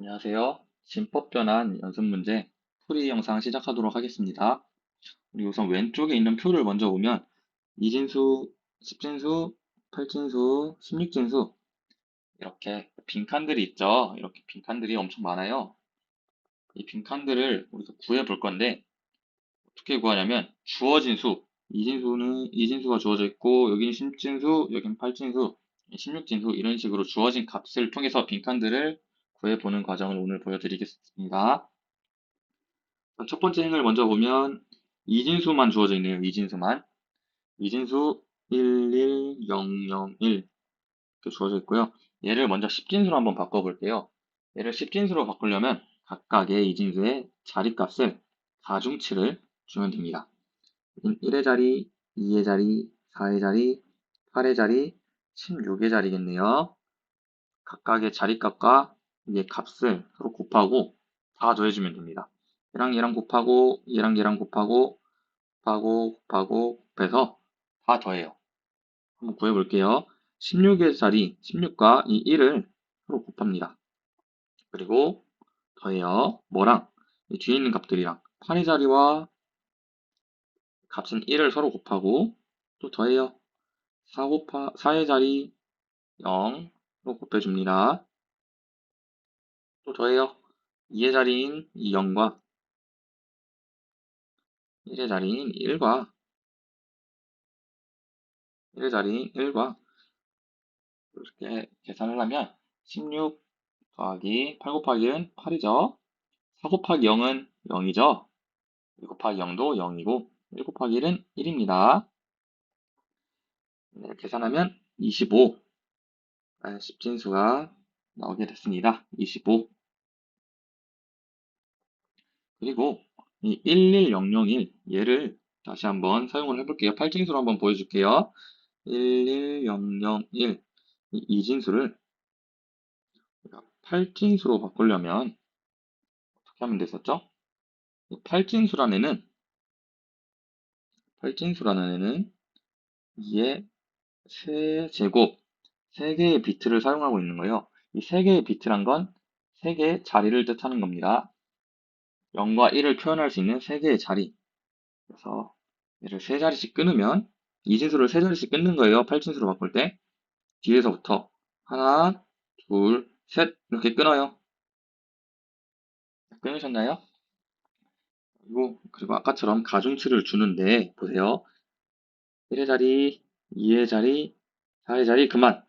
안녕하세요. 진법 변환 연습 문제 풀이 영상 시작하도록 하겠습니다. 우리 우선 왼쪽에 있는 표를 먼저 보면 이진수, 십진수, 팔진수, 십육진수 이렇게 빈칸들이 있죠. 이렇게 빈칸들이 엄청 많아요. 이 빈칸들을 우리가 구해 볼 건데 어떻게 구하냐면 주어진 수, 이진수가 주어져 있고 여기는 십진수, 여기는 팔진수, 십육진수 이런 식으로 주어진 값을 통해서 빈칸들을 구해 보는 과정을 오늘 보여드리겠습니다. 첫 번째 행을 먼저 보면 이진수만 주어져 있네요. 이진수만. 이진수 11001 이렇게 주어져 있고요. 얘를 먼저 십진수로 한번 바꿔볼게요. 얘를 십진수로 바꾸려면 각각의 이진수의 자리값을 가중치를 주면 됩니다. 1의 자리, 2의 자리, 4의 자리, 8의 자리, 16의 자리겠네요. 각각의 자리값과 얘 값을 서로 곱하고 다 더해주면 됩니다. 얘랑 곱하고 얘랑 곱하고 곱해서 다 더해요. 한번 구해볼게요. 16의 자리 16과 이 1을 서로 곱합니다. 그리고 더해요. 뭐랑? 이 뒤에 있는 값들이랑 8의 자리와 값은 1을 서로 곱하고 또 더해요. 4의 자리 0로 곱해줍니다. 또 더해요. 2의 자리인 이 0과 1의 자리인 1과 이렇게 계산을 하면 16 더하기 8 곱하기 1은 8이죠. 4 곱하기 0은 0이죠. 1 곱하기 0도 0이고 1 곱하기 1은 1입니다. 네, 계산하면 25 십진수가 나오게 됐습니다. 25 그리고 이 11001 얘를 다시 한번 사용을 해볼게요. 8진수로 한번 보여줄게요. 11001 이 진수를 8진수로 바꾸려면 어떻게 하면 됐었죠? 8진수라는 애는 2의 세제곱 3개의 비트를 사용하고 있는 거예요. 이 3개의 비트란 건 3개의 자리를 뜻하는 겁니다. 0과 1을 표현할 수 있는 3개의 자리. 그래서 얘를 3자리씩 끊으면 이 진수를 3자리씩 끊는 거예요. 8진수로 바꿀 때. 뒤에서부터 하나, 둘, 셋 이렇게 끊어요. 끊으셨나요? 그리고 아까처럼 가중치를 주는데 보세요. 1의 자리, 2의 자리, 4의 자리 그만.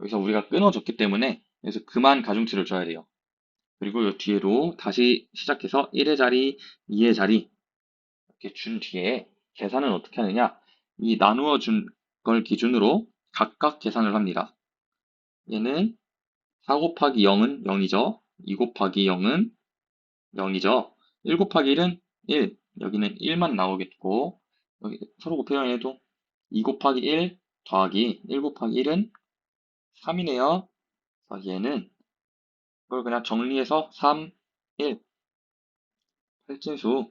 여기서 우리가 끊어줬기 때문에 여기서 그만 가중치를 줘야 돼요. 그리고 이 뒤에로 다시 시작해서 1의 자리, 2의 자리 이렇게 준 뒤에 계산은 어떻게 하느냐? 이 나누어 준 걸 기준으로 각각 계산을 합니다. 얘는 4 곱하기 0은 0이죠. 2 곱하기 0은 0이죠. 1 곱하기 1은 1. 여기는 1만 나오겠고 여기 서로 곱해요. 얘도 2 곱하기 1 더하기 1 곱하기 1은 3이네요. 그래서 얘는 이걸 그냥 정리해서 3, 1, 8진수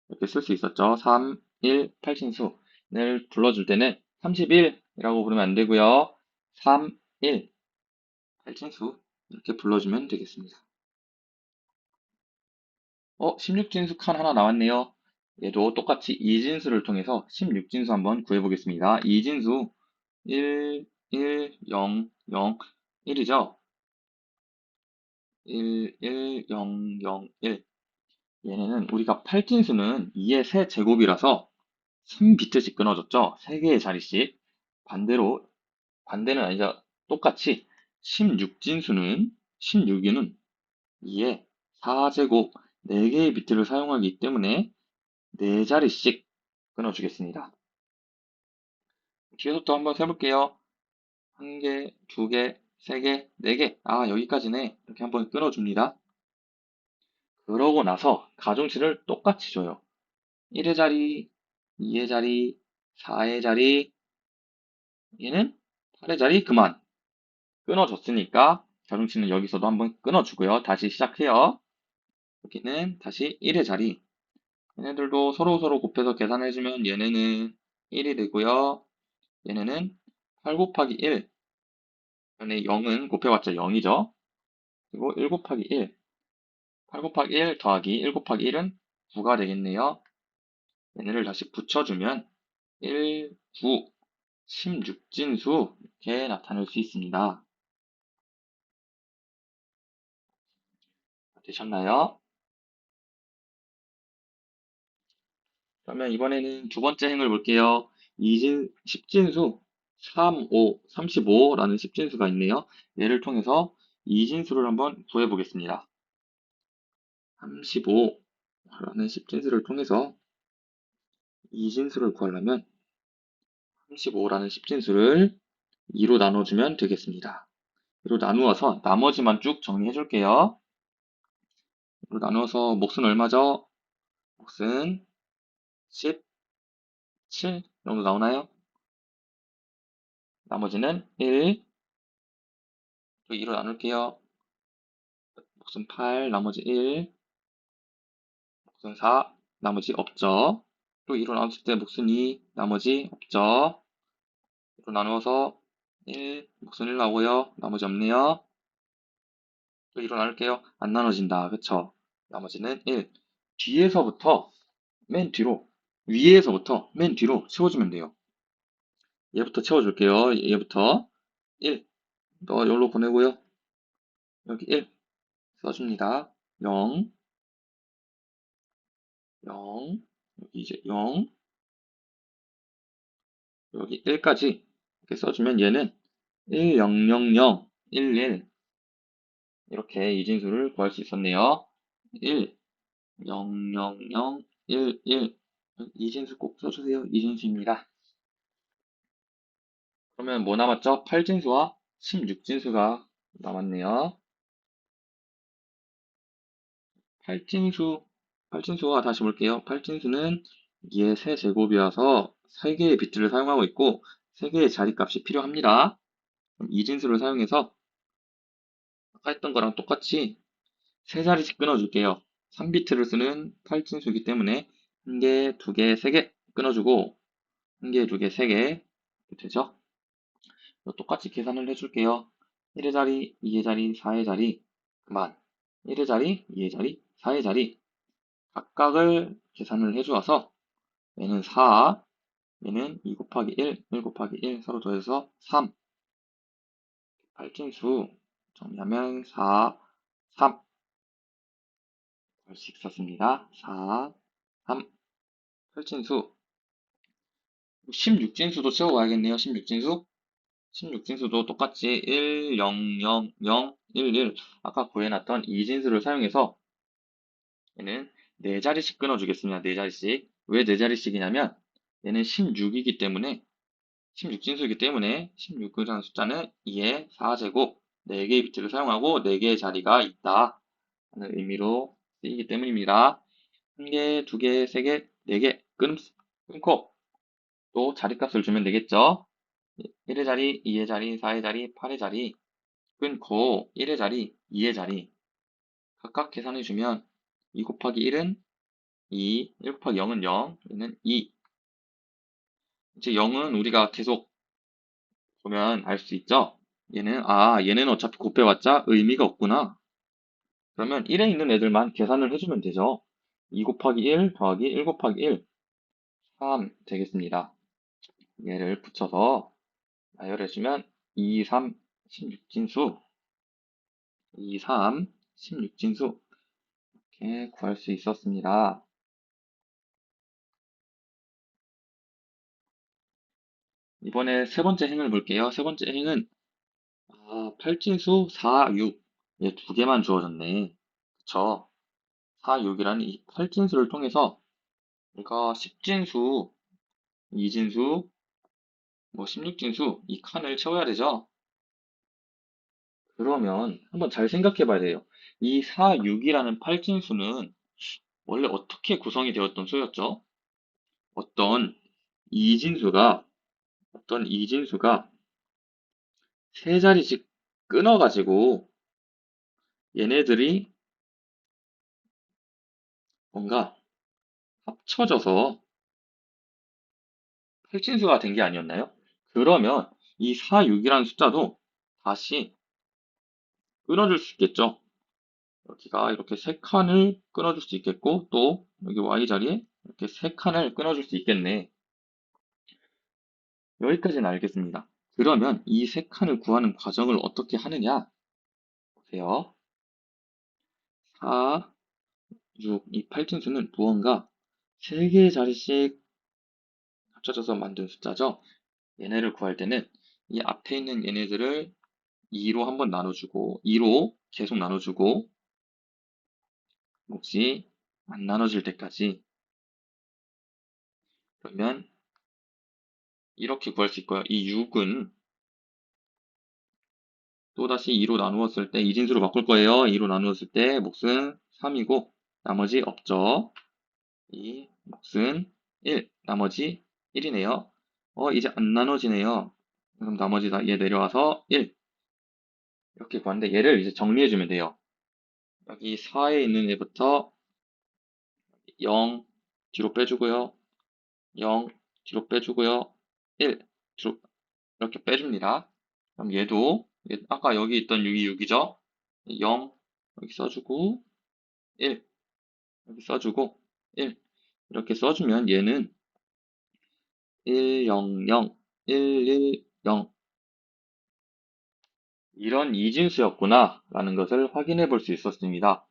이렇게 쓸 수 있었죠. 3, 1, 8진수를 불러줄 때는 31이라고 부르면 안 되고요. 3, 1, 8진수 이렇게 불러주면 되겠습니다. 16진수 칸 하나 나왔네요. 얘도 똑같이 이진수를 통해서 16진수 한번 구해보겠습니다. 이진수 1, 1, 0, 0, 1이죠. 1, 1, 0, 0, 1. 얘네는 우리가 8진수는 2의 세제곱이라서 3비트씩 끊어줬죠. 3개의 자리씩. 반대는 아니죠. 똑같이 16진수는 2의 4제곱 4개의 비트를 사용하기 때문에 4자리씩 끊어주겠습니다. 뒤에서 또 한번 해볼게요. 1개, 2개, 3개, 4개. 아, 여기까지네. 이렇게 한번 끊어줍니다. 그러고 나서 가중치를 똑같이 줘요. 1의 자리, 2의 자리, 4의 자리, 얘는 8의 자리 그만. 끊어줬으니까 가중치는 여기서도 한번 끊어주고요. 다시 시작해요. 여기는 다시 1의 자리. 얘네들도 서로 곱해서 계산해주면 얘네는 1이 되고요. 얘네는 8 곱하기 1. 얘네 0은 곱해봤자 0이죠. 그리고 1 곱하기 1, 8 곱하기 1 더하기 1 곱하기 1은 9가 되겠네요. 얘네를 다시 붙여주면 1, 9, 16진수 이렇게 나타낼 수 있습니다. 되셨나요? 그러면 이번에는 두 번째 행을 볼게요. 10진수 3, 5, 35라는 10진수가 있네요. 얘를 통해서 이진수를 한번 구해 보겠습니다. 35라는 10진수를 통해서 이진수를 구하려면 35라는 10진수를 2로 나눠주면 되겠습니다. 2로 나누어서 나머지만 쭉 정리해 줄게요. 2로 나누어서 몫은 얼마죠? 몫은 17 정도 나오나요? 나머지는 1, 또 2로 나눌게요. 몫은 8, 나머지 1, 몫은 4, 나머지 없죠. 또 2로 나눴을 때 몫은 2, 나머지 없죠. 2로 나누어서 1, 몫은 1 나오고요. 나머지 없네요. 또 2로 나눌게요. 안 나눠진다. 그쵸? 나머지는 1. 뒤에서부터 맨 뒤로, 위에서부터 맨 뒤로 채워주면 돼요. 얘부터 채워줄게요. 얘부터 1. 너 여기로 보내고요. 여기 1 써줍니다. 0, 0, 여기 이제 0, 여기 1까지 이렇게 써주면 얘는 1, 0, 0, 0, 1, 1 이렇게 이진수를 구할 수 있었네요. 1, 0, 0, 0, 1, 1 이진수 꼭 써주세요. 이진수입니다. 그러면 뭐 남았죠? 8진수와 16진수가 남았네요. 8진수와 다시 볼게요. 8진수는 2의 세제곱이어서 3개의 비트를 사용하고 있고 3개의 자리값이 필요합니다. 그럼 이진수를 사용해서 아까 했던 거랑 똑같이 3자리씩 끊어줄게요. 3비트를 쓰는 8진수이기 때문에 1개, 2개, 3개 끊어주고 1개, 2개, 3개 되죠? 똑같이 계산을 해줄게요. 1의 자리, 2의 자리, 4의 자리 그만 1의 자리, 2의 자리, 4의 자리 각각을 계산을 해주어서 얘는 4, 얘는 2 곱하기 1, 1 곱하기 1 서로 더해서 3 8진수 정리하면 4, 3 할 수 있었습니다. 4, 3 8진수 16진수도 채워봐야겠네요. 16진수 16진수도 똑같이 1, 0, 0, 0, 1, 1 아까 구해놨던 이진수를 사용해서 얘는 4자리씩 끊어주겠습니다. 4자리씩 왜 4자리씩이냐면 얘는 16이기 때문에 16진수이기 때문에 16이라는 숫자는 2의 4제곱 4개의 비트를 사용하고 4개의 자리가 있다 하는 의미로 쓰이기 때문입니다. 1개, 2개, 3개, 4개 끊고 또 자리값을 주면 되겠죠. 1의 자리, 2의 자리, 4의 자리, 8의 자리 끊고 1의 자리, 2의 자리 각각 계산해주면 2 곱하기 1은 2, 1 곱하기 0은 0, 얘는 2. 이제 0은 우리가 계속 보면 알 수 있죠? 얘는 어차피 곱해봤자 의미가 없구나. 그러면 1에 있는 애들만 계산을 해주면 되죠. 2 곱하기 1 더하기 1 곱하기 1, 3 되겠습니다. 얘를 붙여서 나열해주면 2, 3, 16진수 2, 3, 16진수 이렇게 구할 수 있었습니다. 이번에 세 번째 행을 볼게요. 세 번째 행은 8진수 4, 6 얘 두 개만 주어졌네. 그쵸? 4, 6이라는 이 8진수를 통해서 우리가 10진수, 2진수, 뭐 16진수 이 칸을 채워야 되죠? 그러면 한번 잘 생각해 봐야 돼요. 이 4, 6이라는 8진수는 원래 어떻게 구성이 되었던 수였죠? 어떤 이진수가 어떤 이진수가 세 자리씩 끊어가지고 얘네들이 뭔가 합쳐져서 8진수가 된 게 아니었나요? 그러면 이 4, 6이라는 숫자도 다시 끊어줄 수 있겠죠? 여기가 이렇게 세 칸을 끊어줄 수 있겠고, 또 여기 Y 자리에 이렇게 세 칸을 끊어줄 수 있겠네. 여기까지는 알겠습니다. 그러면 이 세 칸을 구하는 과정을 어떻게 하느냐? 보세요. 4, 6, 이 팔진수는 무언가 3개의 자리씩 합쳐져서 만든 숫자죠. 얘네를 구할 때는 이 앞에 있는 얘네들을 2로 한번 나눠주고, 2로 계속 나눠주고, 혹시 안 나눠질 때까지, 그러면 이렇게 구할 수 있고요. 이 6은 또다시 2로 나누었을 때 이진수로 바꿀 거예요. 2로 나누었을 때 몫은 3이고 나머지 없죠. 이 몫은 1, 나머지 1이네요. 이제 안 나눠지네요. 그럼 나머지 다 얘 내려와서 1 이렇게 구하는데 얘를 이제 정리해주면 돼요. 여기 4에 있는 애부터 0 뒤로 빼주고요. 0 뒤로 빼주고요. 1 뒤로 이렇게 빼줍니다. 그럼 얘도 아까 여기 있던 6이 6이죠? 0 여기 써주고 1 여기 써주고 1 이렇게 써주면 얘는 1, 0, 0, 1, 1, 0 이런 이진수였구나 라는 것을 확인해 볼 수 있었습니다.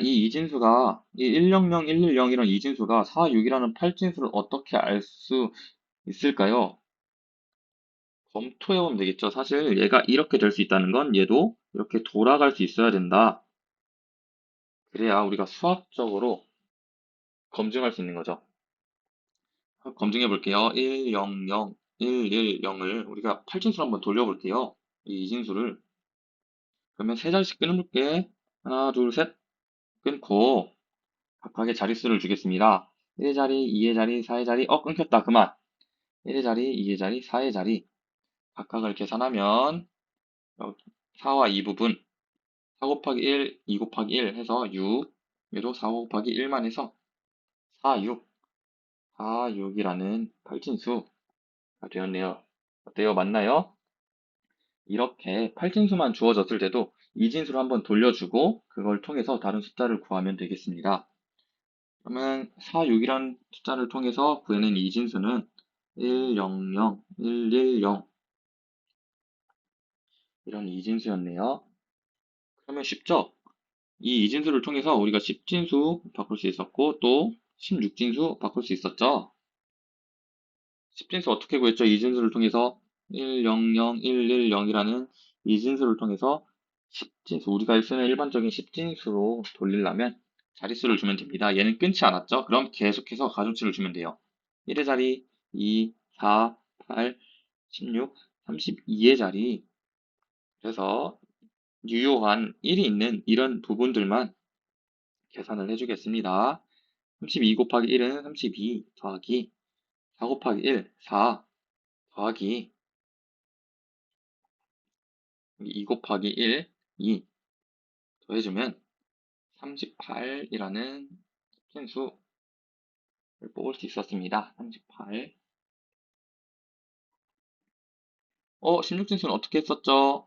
이 이진수가 이 100, 110 이런 이진수가 4, 6이라는 8진수를 어떻게 알 수 있을까요? 검토해 보면 되겠죠. 사실 얘가 이렇게 될 수 있다는 건 얘도 이렇게 돌아갈 수 있어야 된다. 그래야 우리가 수학적으로 검증할 수 있는 거죠. 검증해 볼게요. 1, 0, 0, 1, 1, 0을 우리가 8진수로 한번 돌려볼게요. 이 이진수를. 그러면 세 자리씩 끊을게. 하나, 둘, 셋. 끊고 각각의 자릿수를 주겠습니다. 1의 자리, 2의 자리, 4의 자리. 끊겼다. 그만. 1의 자리, 2의 자리, 4의 자리. 각각을 계산하면 4와 2 부분 4 곱하기 1, 2 곱하기 1 해서 6. 얘도 4 곱하기 1만 해서 4, 6. 4, 6이라는 팔진수가 되었네요. 어때요? 맞나요? 이렇게 팔진수만 주어졌을 때도 이진수를 한번 돌려주고 그걸 통해서 다른 숫자를 구하면 되겠습니다. 그러면 4, 6이라는 숫자를 통해서 구해낸 이진수는 1, 0, 0, 1, 1, 0 이런 이진수였네요. 그러면 쉽죠? 이 이진수를 통해서 우리가 10진수 바꿀 수 있었고 또 16진수 바꿀 수 있었죠. 10진수 어떻게 구했죠? 이진수를 통해서 1, 0, 0, 1, 1, 0이라는 이진수를 통해서 10진수, 우리가 쓰는 일반적인 10진수로 돌리려면 자릿수를 주면 됩니다. 얘는 끊지 않았죠? 그럼 계속해서 가중치를 주면 돼요. 1의 자리, 2, 4, 8, 16, 32의 자리. 그래서 유효한 1이 있는 이런 부분들만 계산을 해주겠습니다. 32 곱하기 1은 32 더하기 4 곱하기 1, 4 더하기 2 곱하기 1, 2 더해주면 38이라는 숫수를 뽑을 수 있었습니다. 38. 16진수는 어떻게 했었죠?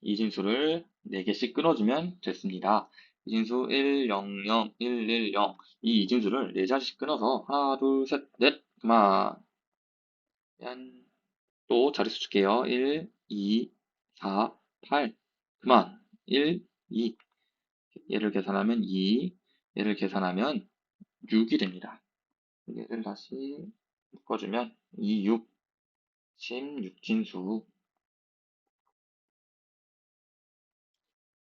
이진수를 4개씩 끊어주면 됐습니다. 이진수 1, 0, 0, 1, 1, 0. 이 이진수를 4자리씩 끊어서 하나, 둘, 셋, 넷. 그만. 또 자릿수 줄게요. 1, 2, 4, 8. 그만. 1, 2. 얘를 계산하면 2. 얘를 계산하면 6이 됩니다. 얘를 다시 묶어주면 2, 6. 16진수.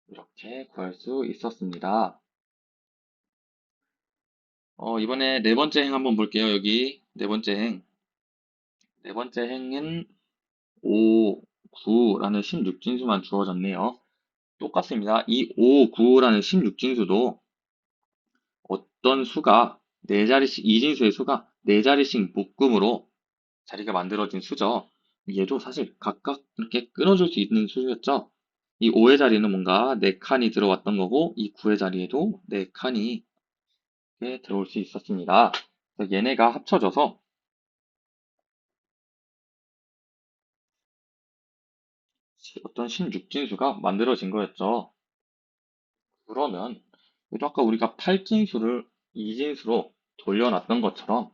이렇게 구할 수 있었습니다. 이번에 네 번째 행 한번 볼게요. 여기 네 번째 행. 네 번째 행은 5, 9라는 16진수만 주어졌네요. 똑같습니다. 이 5, 9라는 16진수도 어떤 수가 네 자리씩, 이진수의 수가 네 자리씩 묶음으로 자리가 만들어진 수죠. 얘도 사실 각각 이렇게 끊어줄 수 있는 수였죠. 이 5의 자리는 뭔가 4칸이 들어왔던 거고, 이 9의 자리에도 4칸이 들어올 수 있었습니다. 그래서 얘네가 합쳐져서 어떤 16진수가 만들어진 거였죠. 그러면 여기도 아까 우리가 8진수를 2진수로 돌려놨던 것처럼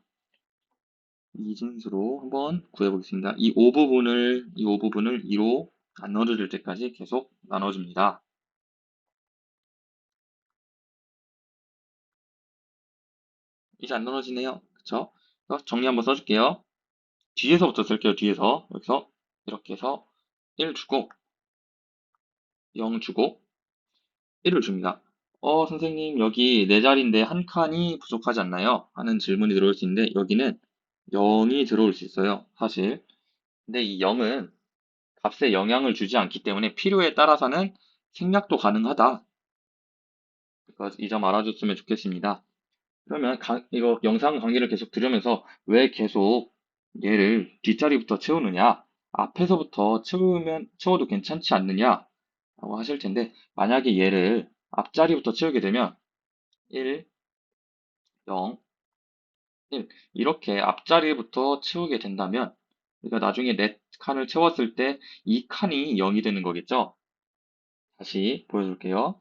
이진수로 한번 구해보겠습니다. 이 5부분을 2로 나눠줄 때까지 계속 나눠줍니다. 이제 안 나눠지네요. 그쵸? 그래서 정리 한번 써줄게요. 뒤에서부터 쓸게요. 뒤에서. 여기서 이렇게 해서 1 주고 0 주고 1을 줍니다. 선생님 여기 네 자리인데 한 칸이 부족하지 않나요? 하는 질문이 들어올 수 있는데 여기는 0이 들어올 수 있어요. 사실. 근데 이 0은 값에 영향을 주지 않기 때문에 필요에 따라서는 생략도 가능하다. 이 점 알아줬으면 좋겠습니다. 그러면 이거 영상 강의를 계속 들으면서 왜 계속 얘를 뒷자리부터 채우느냐? 앞에서부터 채워도 괜찮지 않느냐? 라고 하실 텐데, 만약에 얘를 앞자리부터 채우게 되면 1, 0, 1 이렇게 앞자리부터 채우게 된다면 우리가 나중에 네 칸을 채웠을 때 이 칸이 0이 되는 거겠죠? 다시 보여줄게요.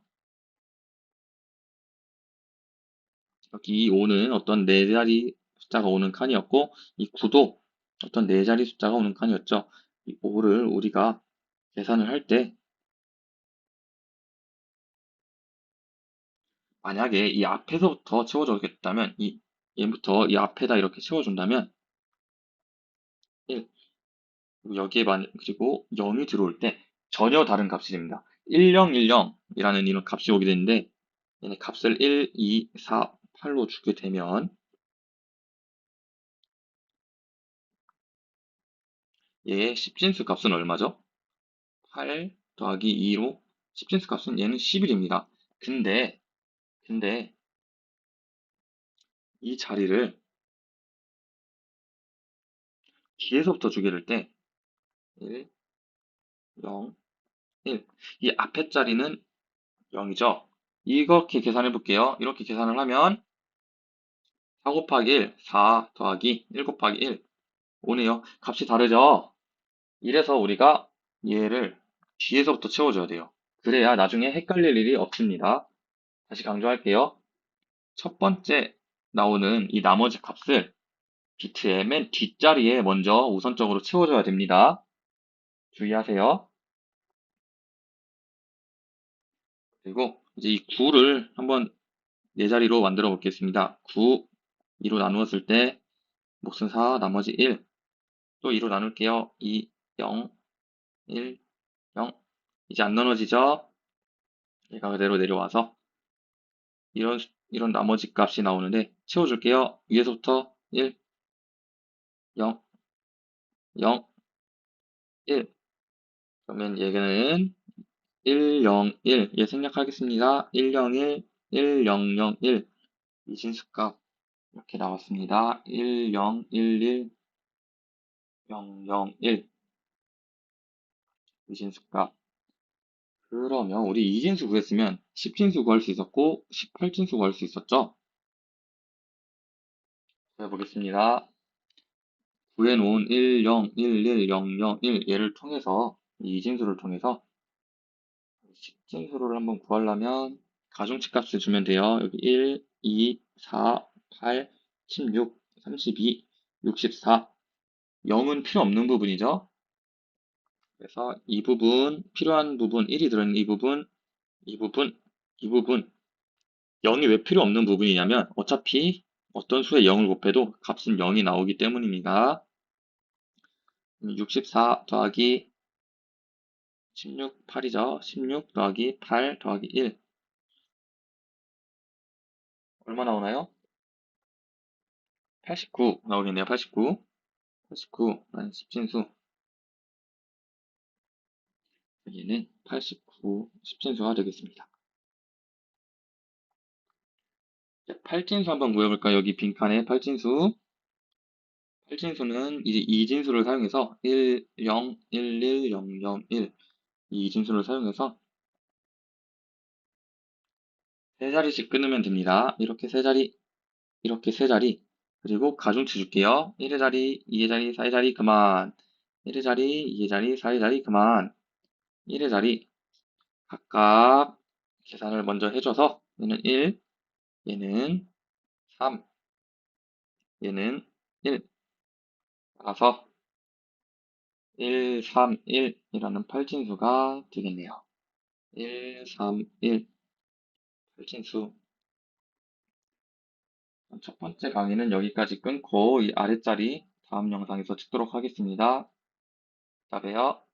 여기 이 5는 어떤 네 자리 숫자가 오는 칸이었고 이 9도 어떤 네 자리 숫자가 오는 칸이었죠. 이 5를 우리가 계산을 할 때 만약에 이 앞에서부터 채워주겠다면 얘부터 이 앞에다 이렇게 채워준다면 1 그리고 그리고 0이 들어올 때 전혀 다른 값이 됩니다. 1010이라는 이런 값이 오게 되는데 얘네 값을 1, 2, 4, 8로 주게 되면 얘의 십진수 값은 얼마죠? 8 더하기 2로 십진수 값은 얘는 11입니다. 근데 이 자리를 뒤에서부터 주게 될 때 1, 0, 1. 이 앞에 자리는 0이죠. 이렇게 계산해 볼게요. 이렇게 계산을 하면 4 곱하기 1, 4 더하기 1 곱하기 1, 5네요. 값이 다르죠? 이래서 우리가 얘를 뒤에서부터 채워줘야 돼요. 그래야 나중에 헷갈릴 일이 없습니다. 다시 강조할게요. 첫 번째 나오는 이 나머지 값을 비트의 맨 뒷자리에 먼저 우선적으로 채워줘야 됩니다. 주의하세요. 그리고 이제 이 9를 한번 네 자리로 만들어 보겠습니다. 9, 2로 나누었을 때 몫은 4, 나머지 1. 또 2로 나눌게요. 2, 0, 1, 0. 이제 안 나눠지죠? 얘가 그대로 내려와서 이런 나머지 값이 나오는데 채워줄게요. 위에서부터 1, 0, 0, 1. 그러면 얘는 1, 0, 1. 얘 생략하겠습니다. 1, 0, 1, 1, 0, 0, 1. 이진수값 이렇게 나왔습니다. 1, 0, 1, 1, 0, 0, 1. 이진수값. 그러면 우리 이진수 구했으면 10진수 구할 수 있었고 18진수 구할 수 있었죠? 구해보겠습니다. 구해놓은 1, 0, 1, 1, 0, 0, 1 얘를 통해서 이 이진수를 통해서 10진수를 한번 구하려면 가중치 값을 주면 돼요. 여기 1, 2, 4, 8, 16, 32, 64. 0은 필요 없는 부분이죠. 그래서 이 부분, 필요한 부분, 1이 들어있는 이 부분, 이 부분, 이 부분. 0이 왜 필요 없는 부분이냐면 어차피 어떤 수에 0을 곱해도 값은 0이 나오기 때문입니다. 64 더하기 16, 8이죠. 16 더하기 8 더하기 1. 얼마 나오나요? 89 나오겠네요. 89. 89, 난 10진수. 여기는 89, 10진수가 되겠습니다. 8진수 한번 구해볼까요? 여기 빈칸에 8진수. 8진수는 이제 2진수를 사용해서 1, 0, 1, 1, 0, 0, 1. 이 2진수를 사용해서 세 자리씩 끊으면 됩니다. 이렇게 세 자리. 그리고 가중치 줄게요. 1의 자리, 2의 자리, 4의 자리, 그만. 1의 자리, 2의 자리, 4의 자리, 그만. 1의 자리, 각각 계산을 먼저 해줘서 얘는 1, 얘는 3, 얘는 1. 따라서 1, 3, 1이라는 팔진수가 되겠네요. 1, 3, 1 팔진수. 첫 번째 강의는 여기까지 끊고 이 아랫자리 다음 영상에서 찍도록 하겠습니다. 이따 봬요.